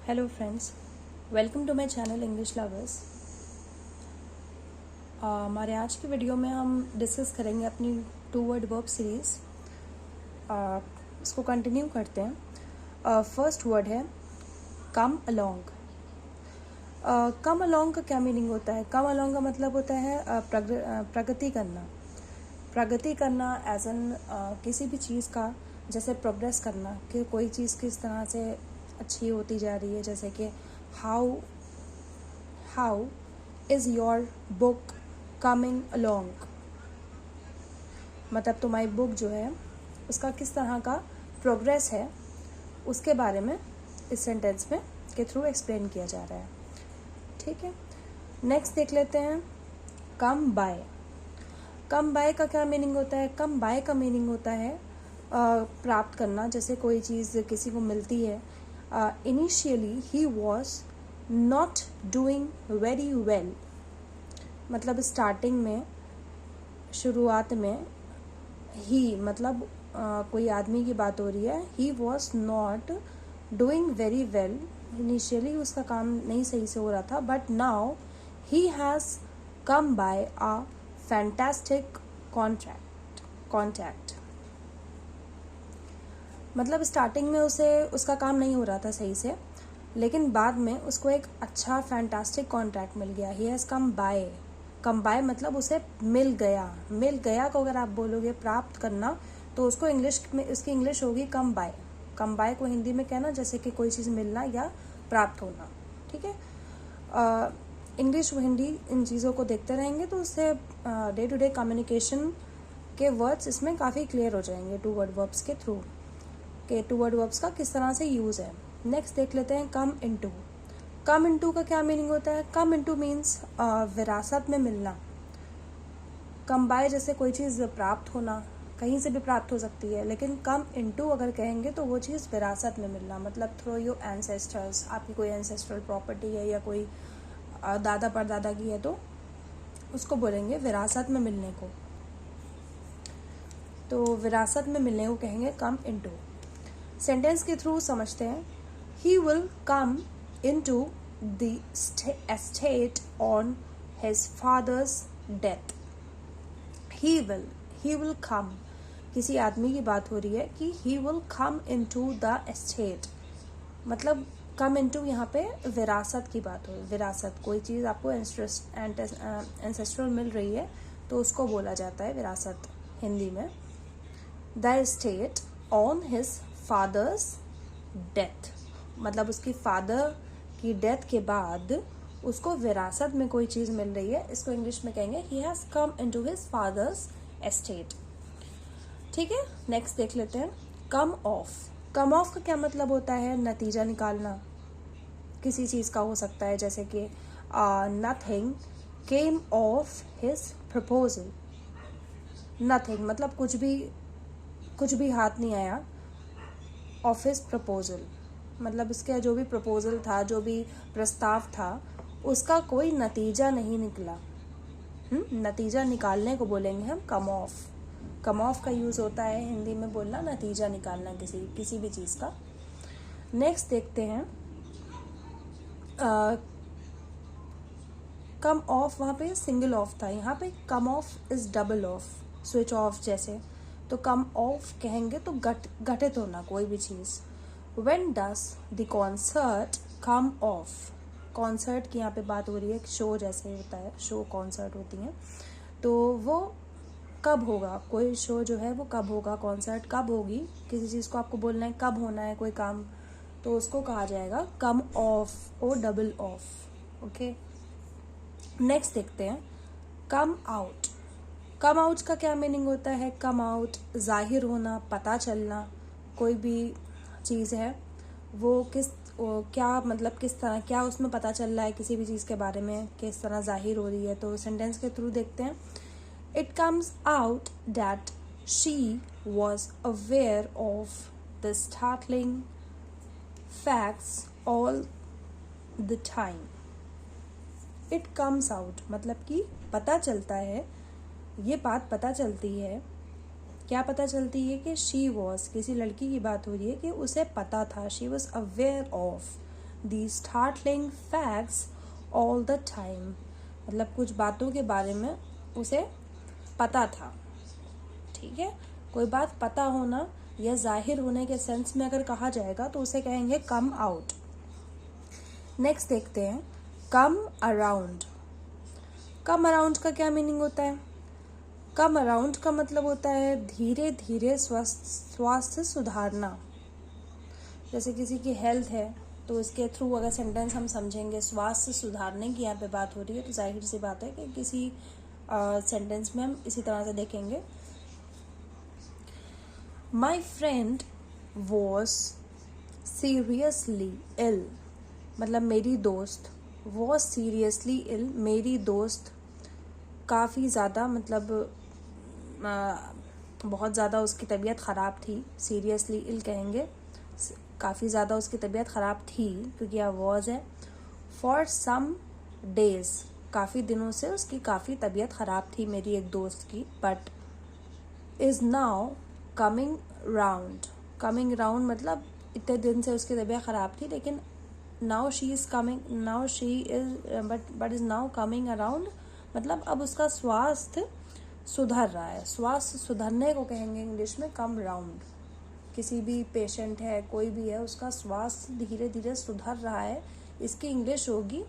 Hello friends, welcome to my channel English lovers. हमारे आज की वीडियो में हम डिस्कस करेंगे अपनी टू वर्ड वर्ब सीरीज़। इसको कंटिन्यू करते हैं। फर्स्ट वर्ड है कम अलोंग। कम अलोंग का क्या मीनिंग होता है? कम अलोंग का मतलब होता है प्रगति करना। प्रगति करना एज एन किसी भी चीज़ का जैसे प्रोग्रेस करना, कि कोई चीज़ किस तरह से अच्छी होती जा रही है। जैसे कि how is your book coming along, मतलब तुम्हारी बुक जो है उसका किस तरह का प्रोग्रेस है, उसके बारे में इस सेंटेंस में के थ्रू एक्सप्लेन किया जा रहा है। ठीक है, नेक्स्ट देख लेते हैं कम बाय। कम बाय का क्या मीनिंग होता है? कम बाय का मीनिंग होता है प्राप्त करना। जैसे कोई चीज़ किसी को मिलती है। Initially he was not doing very well, मतलब स्टार्टिंग में, शुरुआत में ही मतलब कोई आदमी की बात हो रही है। He was not doing very well, initially उसका काम नहीं सही से हो रहा था, but now he has come by a fantastic contact. मतलब स्टार्टिंग में उसका काम नहीं हो रहा था सही से, लेकिन बाद में उसको एक अच्छा फैंटास्टिक कॉन्ट्रैक्ट मिल गया। ही हैज़ कम बाय मतलब उसे मिल गया को अगर आप बोलोगे प्राप्त करना, तो उसको इंग्लिश में उसकी इंग्लिश होगी कम बाय। कम बाय को हिंदी में कहना जैसे कि कोई चीज़ मिलना या प्राप्त होना। ठीक है, इंग्लिश व हिंदी इन चीज़ों को देखते रहेंगे तो उससे डे टू डे कम्युनिकेशन के वर्ड्स इसमें काफ़ी क्लियर हो जाएंगे टू वर्ड वर्ब्स के थ्रू, के टू वर्ड वर्ब्स का किस तरह से यूज़ है। नेक्स्ट देख लेते हैं कम इनटू। कम इनटू का क्या मीनिंग होता है? कम इनटू मीन्स विरासत में मिलना। कम बाय जैसे कोई चीज़ प्राप्त होना, कहीं से भी प्राप्त हो सकती है, लेकिन कम इनटू अगर कहेंगे तो वो चीज़ विरासत में मिलना, मतलब थ्रू योर एंसेस्टर्स। आपकी कोई एंसेस्ट्रल प्रॉपर्टी है या कोई दादा परदादा की है तो उसको बोलेंगे विरासत में मिलने को। तो विरासत में मिलने को कहेंगे कम इनटू। सेंटेंस के थ्रू समझते हैं। He will come into the estate on his father's death. He will come, किसी आदमी की बात हो रही है कि he will come into the estate, मतलब कम इनटू यहाँ पे विरासत की बात हो। विरासत, कोई चीज़ आपको एंसेस्ट्रल मिल रही है तो उसको बोला जाता है विरासत हिंदी में। The estate on his father's death, मतलब उसकी फादर की डेथ के बाद उसको विरासत में कोई चीज़ मिल रही है। इसको इंग्लिश में कहेंगे he has come into his father's estate. ठीक है, नेक्स्ट देख लेते हैं कम ऑफ। कम ऑफ का क्या मतलब होता है? नतीजा निकालना किसी चीज़ का हो सकता है, जैसे कि nothing came of his proposal. Nothing मतलब कुछ भी हाथ नहीं आया ऑफ हिज प्रपोजल, मतलब इसका जो भी प्रपोजल था, जो भी प्रस्ताव था, उसका कोई नतीजा नहीं निकला। नतीजा निकालने को बोलेंगे हम कम ऑफ। कम ऑफ का यूज़ होता है हिंदी में बोलना नतीजा निकालना किसी भी चीज़ का। नेक्स्ट देखते हैं कम ऑफ, वहाँ पे सिंगल ऑफ था, यहाँ पे come off is double off, switch off जैसे। तो कम ऑफ कहेंगे तो घटित होना कोई भी चीज़। When does the concert come off, concert की यहाँ पे बात हो रही है, शो जैसे होता है, शो कॉन्सर्ट होती हैं, तो वो कब होगा, कोई शो जो है वो कब होगा, कॉन्सर्ट कब होगी, किसी चीज़ को आपको बोलना है कब होना है कोई काम, तो उसको कहा जाएगा कम ऑफ और डबल ऑफ। ओके, नेक्स्ट देखते हैं कम आउट। कम आउट का क्या मीनिंग होता है? कम आउट जाहिर होना, पता चलना, कोई भी चीज़ है वो क्या मतलब किस तरह, क्या उसमें पता चल रहा है किसी भी चीज़ के बारे में, किस तरह जाहिर हो रही है। तो सेंटेंस के थ्रू देखते हैं। It comes out that she was aware of the startling facts all the time. It comes out मतलब कि पता चलता है, ये बात पता चलती है। क्या पता चलती है? कि शी वॉज, किसी लड़की की बात हो रही है कि उसे पता था, she was aware of the startling facts all the time, मतलब कुछ बातों के बारे में उसे पता था। ठीक है, कोई बात पता होना या जाहिर होने के सेंस में अगर कहा जाएगा तो उसे कहेंगे कम आउट। नेक्स्ट देखते हैं कम अराउंड। कम अराउंड का क्या मीनिंग होता है? कम अराउंड का मतलब होता है धीरे धीरे स्वास्थ्य सुधारना। जैसे किसी की हेल्थ है तो इसके थ्रू अगर सेंटेंस हम समझेंगे स्वास्थ्य सुधारने की यहाँ पे बात हो रही है, तो जाहिर सी बात है कि किसी सेंटेंस में हम इसी तरह से देखेंगे। My friend was seriously ill, मतलब मेरी दोस्त was seriously ill, मेरी दोस्त काफ़ी ज़्यादा मतलब बहुत ज़्यादा उसकी तबीयत ख़राब थी। seriously ill कहेंगे, काफ़ी ज़्यादा उसकी तबीयत ख़राब थी क्योंकि यहाँ was है। for some days, काफ़ी दिनों से उसकी काफ़ी तबीयत ख़राब थी मेरी एक दोस्त की। but is now coming round. Coming round मतलब इतने दिन से उसकी तबीयत ख़राब थी, लेकिन now she is coming, now she is but is now coming around, मतलब अब उसका स्वास्थ्य सुधर रहा है। स्वास्थ्य सुधरने को कहेंगे इंग्लिश में कम राउंड। किसी भी पेशेंट है, कोई भी है, उसका स्वास्थ्य धीरे धीरे सुधर रहा है, इसकी इंग्लिश होगी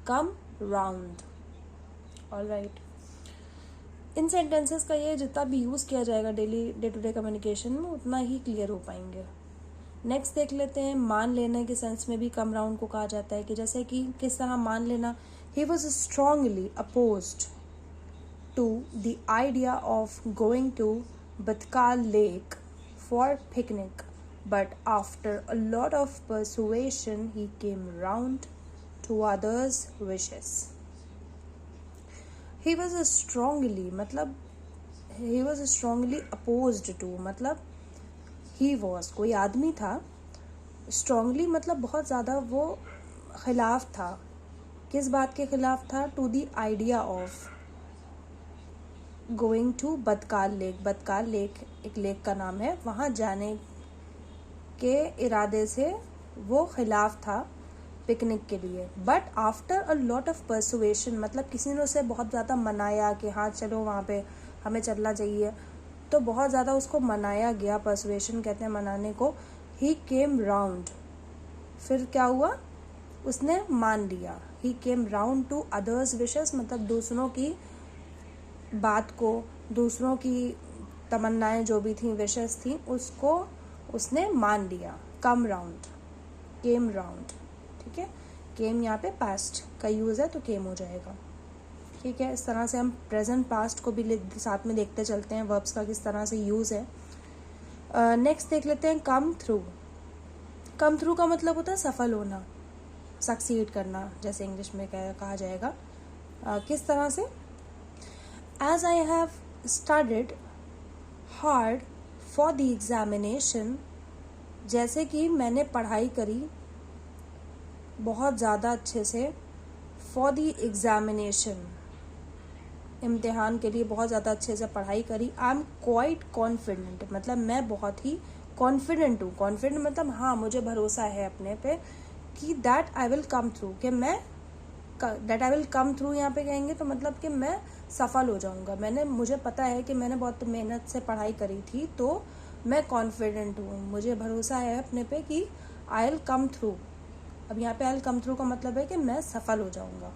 come round. Alright, in sentences का ये जितना भी यूज़ किया जाएगा daily day to day communication में उतना ही क्लियर हो पाएंगे। नेक्स्ट देख लेते हैं मान लेने के सेंस में भी कम राउंड को कहा जाता है, कि जैसे कि किस तरह मान लेना। He was strongly opposed to the idea of going to Batkal lake for picnic, but after a lot of persuasion he came round to others wishes. He was strongly मतलब he was strongly opposed to, मतलब he was कोई आदमी था, strongly मतलब बहुत ज़्यादा वो खिलाफ था। किस बात के खिलाफ था? to the idea of going to Batkal lake. Batkal lake एक लेक का नाम है, वहाँ जाने के इरादे से वो खिलाफ था पिकनिक के लिए। But after a lot of persuasion, मतलब किसी ने उसे बहुत ज़्यादा मनाया कि हाँ चलो वहाँ पे हमें चलना चाहिए, तो बहुत ज़्यादा उसको मनाया गया, परसुएशन कहते हैं मनाने को। ही केम राउंड, फिर क्या हुआ? उसने मान लिया। He came round to others wishes, मतलब दूसरों की बात को, दूसरों की तमन्नाएं जो भी थी, विशेस थी, उसको उसने मान लिया। Come round, came round. ठीक है, केम यहाँ पे पास्ट का यूज़ है तो केम हो जाएगा। ठीक है, इस तरह से हम प्रेजेंट पास्ट को भी साथ में देखते चलते हैं, वर्ब्स का किस तरह से यूज़ है। नेक्स्ट देख लेते हैं कम थ्रू। कम थ्रू का मतलब होता है सफल होना, सक्सीड करना, जैसे इंग्लिश में कहा जाएगा। किस तरह से? As I have studied hard for the examination, जैसे कि मैंने पढ़ाई करी बहुत ज़्यादा अच्छे से, फॉर द एग्जामिनेशन, इम्तिहान के लिए बहुत ज़्यादा अच्छे से पढ़ाई करी। आई एम क्वाइट कॉन्फिडेंट, मतलब मैं बहुत ही कॉन्फिडेंट हूँ। कॉन्फिडेंट मतलब हाँ मुझे भरोसा है अपने पे कि that I will come through, कि मैं that I will come through यहाँ पे कहेंगे तो मतलब कि मैं सफल हो जाऊँगा। मुझे पता है कि मैंने बहुत मेहनत से पढ़ाई करी थी, तो मैं कॉन्फिडेंट हूँ, मुझे भरोसा है अपने पे कि आई विल कम थ्रू। अब यहाँ पे आई विल कम थ्रू का मतलब है कि मैं सफल हो जाऊँगा।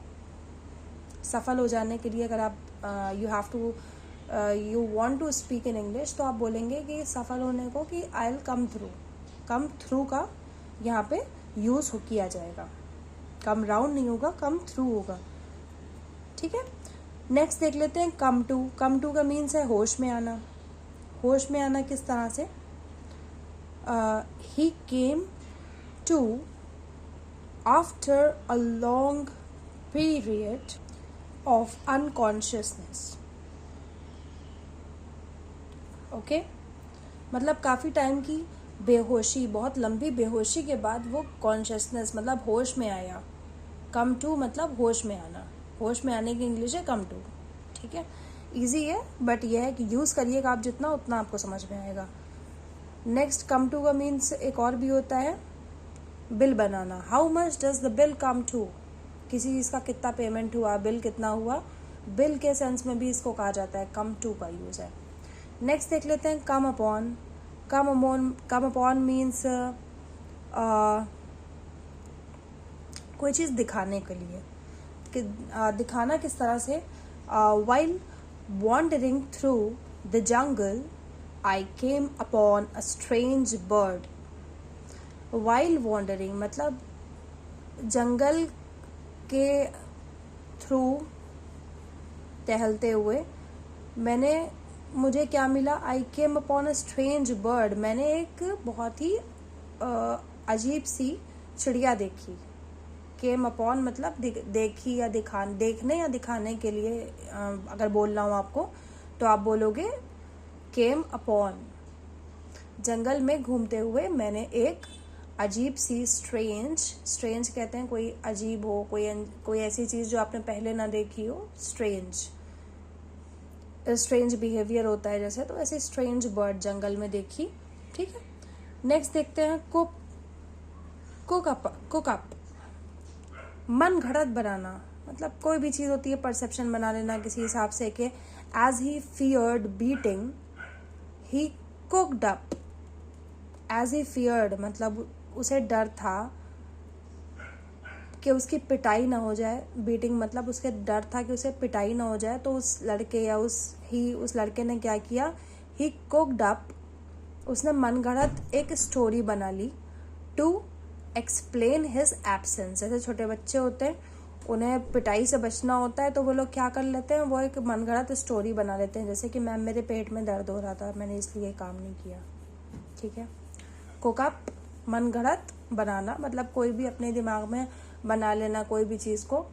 सफल हो जाने के लिए अगर आप you want to speak in English, तो आप बोलेंगे कि सफल होने को कि I will come through. Come through का यहाँ पे यूज़ किया जाएगा। कम राउंड नहीं होगा, कम थ्रू होगा। ठीक है, नेक्स्ट देख लेते हैं कम टू। कम टू का मीन्स है होश में आना। होश में आना किस तरह से? He came to after a long period of unconsciousness. Okay, मतलब काफ़ी टाइम की बेहोशी, बहुत लंबी बेहोशी के बाद वो कॉन्शियसनेस मतलब होश में आया। कम टू मतलब होश में आना। होश में आने की इंग्लिश है कम टू। ठीक है, इजी है, बट यह है कि यूज़ करिएगा आप जितना, उतना आपको समझ में आएगा। नेक्स्ट कम टू का मीन्स एक और भी होता है बिल बनाना, how much does the bill come to, किसी चीज़ का कितना पेमेंट हुआ, बिल कितना हुआ, बिल के सेंस में भी इसको कहा जाता है, कम टू का यूज़ है। नेक्स्ट देख लेते हैं come upon. Come upon means कोई चीज़ दिखाने के लिए कि दिखाना किस तरह से, while wandering through the jungle I came upon a strange bird. While wandering मतलब जंगल के थ्रू टहलते हुए मुझे क्या मिला, I came upon a strange bird, मैंने एक बहुत ही अजीब सी चिड़िया देखी। केम अपॉन मतलब देखी या देखने या दिखाने के लिए अगर बोलना हो आपको तो आप बोलोगे केम अपॉन। जंगल में घूमते हुए मैंने एक अजीब सी स्ट्रेंज कहते हैं कोई अजीब हो, कोई ऐसी चीज़ जो आपने पहले ना देखी हो, स्ट्रेंज बिहेवियर होता है जैसे, तो ऐसे स्ट्रेंज बर्ड जंगल में देखी। ठीक है, नेक्स्ट देखते हैं कुक अप। मन घड़त बनाना मतलब कोई भी चीज़ होती है परसेप्शन बना लेना किसी हिसाब से कि as he feared beating he cooked up. As he feared मतलब उसे डर था कि उसकी पिटाई ना हो जाए, बीटिंग मतलब उसके डर था कि उसे पिटाई ना हो जाए, तो उस लड़के या उस लड़के ने क्या किया, ही कुकड अप, उसने मनगढ़ंत एक स्टोरी बना ली, टू एक्सप्लेन हिज एब्सेंस। जैसे छोटे बच्चे होते हैं उन्हें पिटाई से बचना होता है तो वो लोग क्या कर लेते हैं, वो एक मनगढ़ंत स्टोरी बना लेते हैं, जैसे कि मैम मेरे पेट में दर्द हो रहा था, मैंने इसलिए काम नहीं किया। ठीक है, कुकअप मनगढ़ंत बनाना मतलब कोई भी अपने दिमाग में बना लेना, कोई भी चीज़ को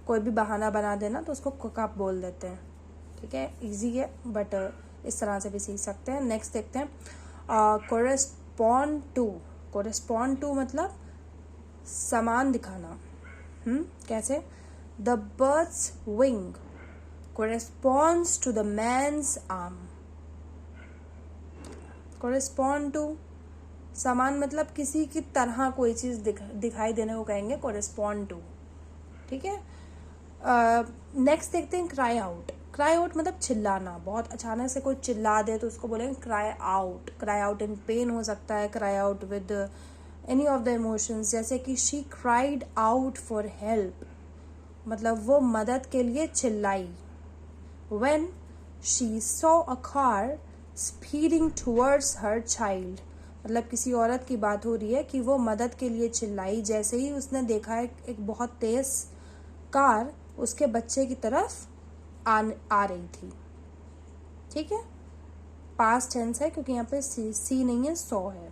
कोई भी बहाना बना देना, तो उसको कुकअप बोल देते हैं। ठीक है, इजी है बट इस तरह से भी सीख सकते हैं। नेक्स्ट देखते हैं कोरेस्पॉन्ड टू मतलब समान दिखाना। कैसे, the bird's wing corresponds to the man's arm. Correspond to समान मतलब किसी की तरह कोई चीज़ दिखाई देने को कहेंगे कोरेस्पॉन्ड टू। ठीक है, नेक्स्ट देखते हैं क्राई आउट। क्राई आउट मतलब चिल्लाना, बहुत अचानक से कोई चिल्ला दे तो उसको बोलेंगे cry out. Cry out in pen हो सकता है, cry out with any of the emotions, जैसे कि she cried out for help मतलब वो मदद के लिए चिल्लाई। When she saw a car speeding towards her child मतलब किसी औरत की बात हो रही है कि वो मदद के लिए चिल्लाई जैसे ही उसने देखा है एक बहुत तेज कार उसके बच्चे की तरफ आ रही थी। ठीक है, पास्ट टेंस है क्योंकि यहाँ पे सी नहीं है, सॉ है।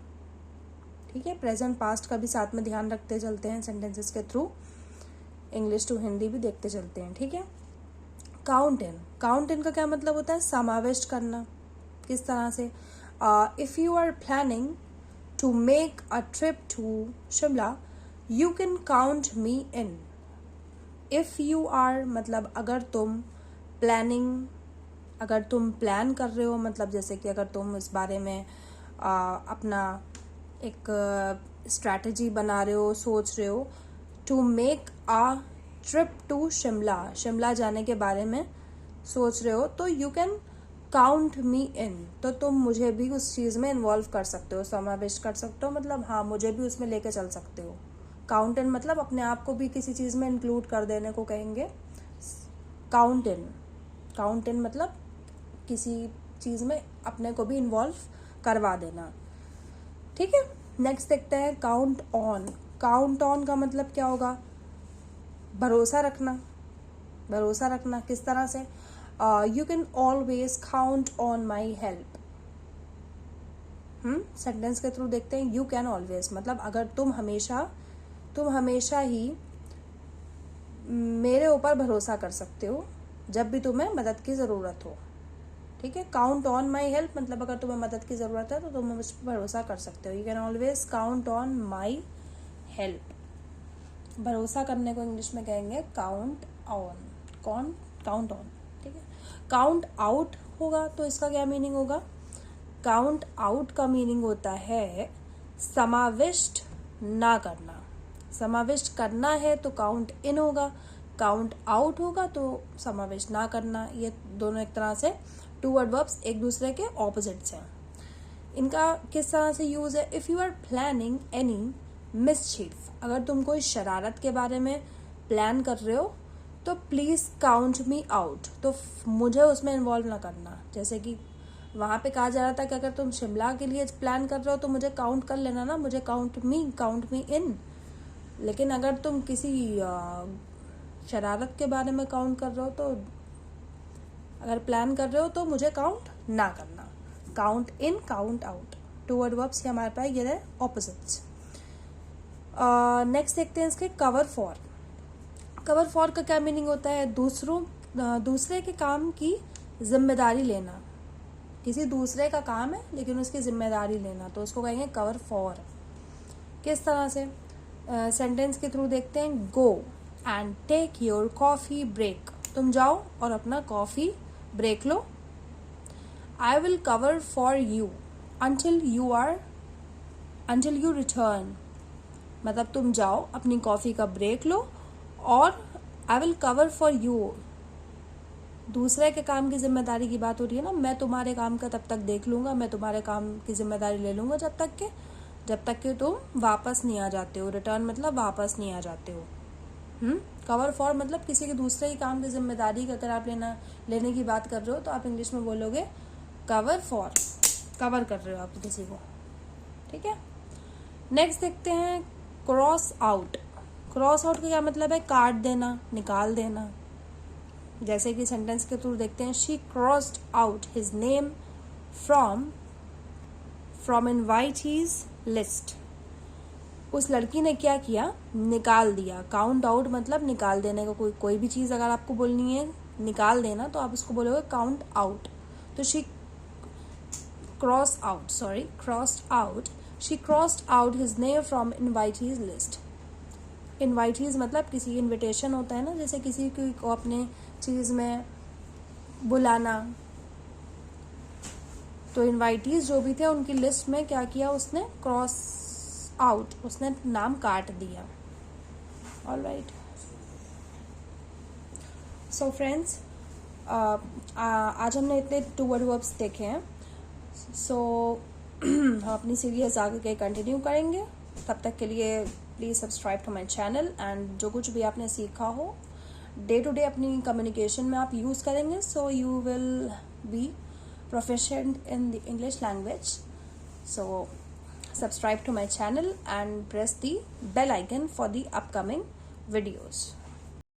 ठीक है, प्रेजेंट पास्ट का भी साथ में ध्यान रखते चलते हैं सेंटेंसेस के थ्रू, इंग्लिश टू हिंदी भी देखते चलते हैं। ठीक है, काउंट इन का क्या मतलब होता है, समाविष्ट करना। किस तरह से, if you are planning to make a trip to Shimla you can count me in. If you are मतलब अगर तुम प्लान कर रहे हो मतलब जैसे कि अगर तुम इस बारे में अपना एक स्ट्रैटेजी बना रहे हो, सोच रहे हो, to make a trip to Shimla जाने के बारे में सोच रहे हो, तो you can count me in, तो तुम मुझे भी उस चीज़ में इन्वॉल्व कर सकते हो, समावेश कर सकते हो, मतलब हाँ मुझे भी उसमें लेके चल सकते हो। काउंट इन मतलब अपने आप को भी किसी चीज़ में इंक्लूड कर देने को कहेंगे काउंट इन मतलब किसी चीज़ में अपने को भी इन्वॉल्व करवा देना। ठीक है, नेक्स्ट देखते हैं काउंट ऑन का मतलब क्या होगा, भरोसा रखना। किस तरह से, you can always count on my help. Sentence के थ्रू देखते हैं, यू कैन ऑलवेज मतलब अगर तुम हमेशा ही मेरे ऊपर भरोसा कर सकते हो जब भी तुम्हें मदद की ज़रूरत हो। ठीक है, काउंट ऑन माई हेल्प मतलब अगर तुम्हें मदद की ज़रूरत है तो तुम मुझ पर भरोसा कर सकते हो। You can always count on my help. भरोसा करने को इंग्लिश में कहेंगे काउंट ऑन। ठीक है, काउंट आउट होगा तो इसका क्या मीनिंग होगा, काउंट आउट का मीनिंग होता है समाविष्ट ना करना। समाविष्ट करना है तो काउंट इन होगा, काउंट आउट होगा तो समाविष्ट ना करना। ये दोनों एक तरह से टू वर्ड वर्ब्स एक दूसरे के ऑपोजिट्स हैं। इनका किस तरह से यूज है? If you are planning any mischief, अगर तुम कोई शरारत के बारे में प्लान कर रहे हो तो प्लीज़ काउंट मी आउट, तो मुझे उसमें इन्वॉल्व ना करना। जैसे कि वहाँ पे कहा जा रहा था कि अगर तुम शिमला के लिए प्लान कर रहे हो तो मुझे काउंट कर लेना ना, मुझे काउंट मी इन। लेकिन अगर तुम किसी शरारत के बारे में काउंट कर रहे हो, तो अगर प्लान कर रहे हो तो मुझे काउंट ना करना। Count in, count out, two word verbs के हमारे पास ये रहे ऑपोजिट्स। नेक्स्ट देखते हैं इसके कवर फॉर। कवर फॉर का क्या मीनिंग होता है? दूसरे के काम की जिम्मेदारी लेना। किसी दूसरे का काम है लेकिन उसकी जिम्मेदारी लेना, तो उसको कहेंगे कवर फॉर। किस तरह से? सेंटेंस के थ्रू देखते हैं। Go and take your coffee break, तुम जाओ और अपना कॉफ़ी ब्रेक लो। I will cover for you until you return, मतलब तुम जाओ अपनी कॉफ़ी का ब्रेक लो और I will cover for you, दूसरे के काम की जिम्मेदारी की बात हो रही है ना, मैं तुम्हारे काम का तब तक देख लूँगा, मैं तुम्हारे काम की जिम्मेदारी ले लूँगा जब तक कि तुम वापस नहीं आ जाते हो। रिटर्न मतलब वापस नहीं आ जाते हो। कवर फॉर मतलब किसी के दूसरे ही काम की जिम्मेदारी का अगर आप लेने की बात कर रहे हो तो आप इंग्लिश में बोलोगे कवर फॉर, कवर कर रहे हो आप किसी को। ठीक है, नेक्स्ट देखते हैं क्रॉस आउट। क्रॉस आउट का क्या मतलब है? काट देना, निकाल देना। जैसे कि सेंटेंस के थ्रू देखते हैं। She crossed out his name from invitees list, उस लड़की ने क्या किया? निकाल दिया। काउंट आउट मतलब निकाल देने का। कोई भी चीज़ अगर आपको बोलनी है निकाल देना तो आप उसको बोलोगे काउंट आउट। तो she crossed out his name from invitees list. Invitees मतलब किसी इनविटेशन होता है ना, जैसे किसी को अपने चीज़ में बुलाना, तो इनवाइटीज जो भी थे उनकी लिस्ट में क्या किया उसने? क्रॉस आउट, उसने नाम काट दिया। ऑलराइट, सो फ्रेंड्स, आज हमने इतने टू वर्ड वर्ब्स देखे हैं। सो हम अपनी सीरीज आगे कंटिन्यू करेंगे। तब तक के लिए please subscribe to my channel, and जो कुछ भी आपने सीखा हो डे टू डे अपनी कम्युनिकेशन में आप यूज़ करेंगे, so you will be proficient in the English language. So subscribe to my channel and press the bell icon for the upcoming videos.